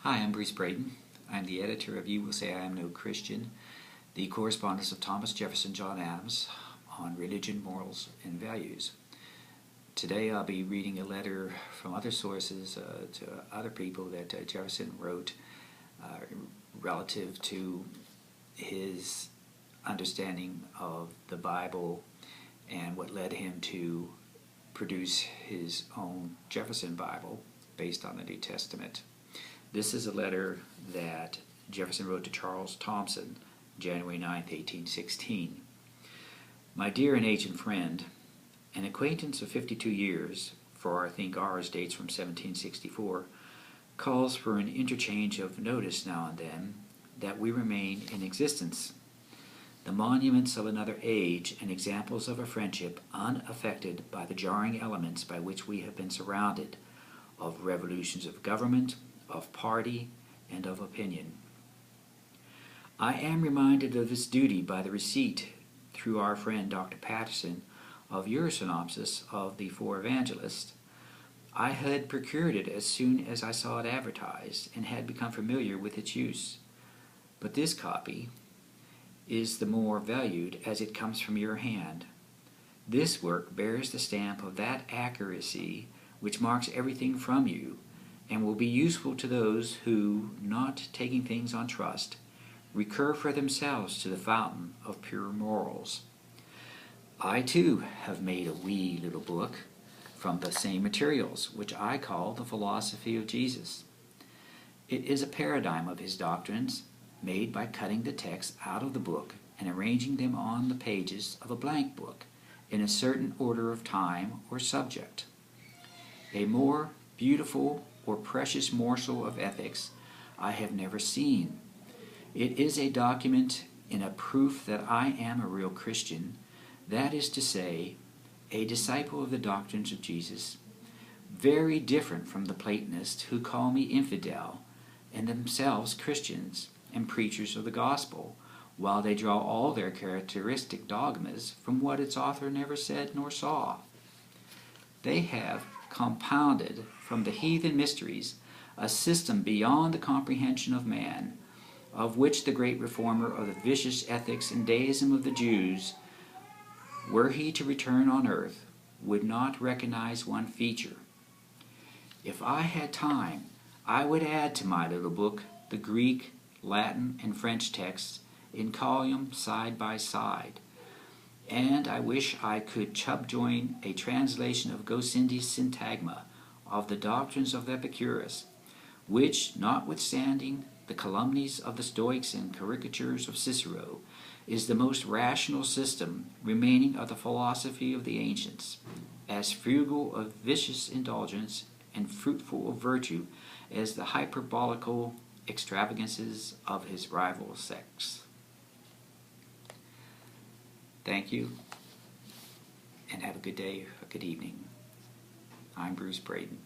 Hi, I'm Bruce Braden. I'm the editor of You Will Say I Am No Christian, the correspondence of Thomas Jefferson John Adams on religion, morals, and values. Today I'll be reading a letter from other sources to other people that Jefferson wrote relative to his understanding of the Bible and what led him to produce his own Jefferson Bible based on the New Testament. This is a letter that Jefferson wrote to Charles Thomson, January 9th, 1816. My dear and ancient friend, an acquaintance of 52 years, for I think ours dates from 1764, calls for an interchange of notice now and then that we remain in existence, the monuments of another age and examples of a friendship unaffected by the jarring elements by which we have been surrounded, of revolutions of government, of party, and of opinion. I am reminded of this duty by the receipt, through our friend Dr. Patterson, of your synopsis of the Four Evangelists. I had procured it as soon as I saw it advertised and had become familiar with its use. But this copy is the more valued as it comes from your hand. This work bears the stamp of that accuracy which marks everything from you, and will be useful to those who, not taking things on trust, recur for themselves to the fountain of pure morals. I too have made a wee little book from the same materials, which I call the Philosophy of Jesus. It is a paradigm of his doctrines, made by cutting the text out of the book and arranging them on the pages of a blank book in a certain order of time or subject. A more beautiful or precious morsel of ethics I have never seen. It is a document in a proof that I am a real Christian, that is to say, a disciple of the doctrines of Jesus, very different from the Platonists who call me infidel and themselves Christians and preachers of the gospel, while they draw all their characteristic dogmas from what its author never said nor saw. They have compounded from the heathen mysteries a system beyond the comprehension of man, of which the great reformer of the vicious ethics and deism of the Jews, were he to return on earth, would not recognize one feature. If I had time, I would add to my little book the Greek, Latin, and French texts in column side by side, and I wish I could subjoin a translation of Goscindy's Syntagma of the doctrines of Epicurus, which, notwithstanding the calumnies of the Stoics and caricatures of Cicero, is the most rational system remaining of the philosophy of the ancients, as frugal of vicious indulgence and fruitful of virtue as the hyperbolical extravagances of his rival sects. Thank you, and have a good day, a good evening. I'm Bruce Braden.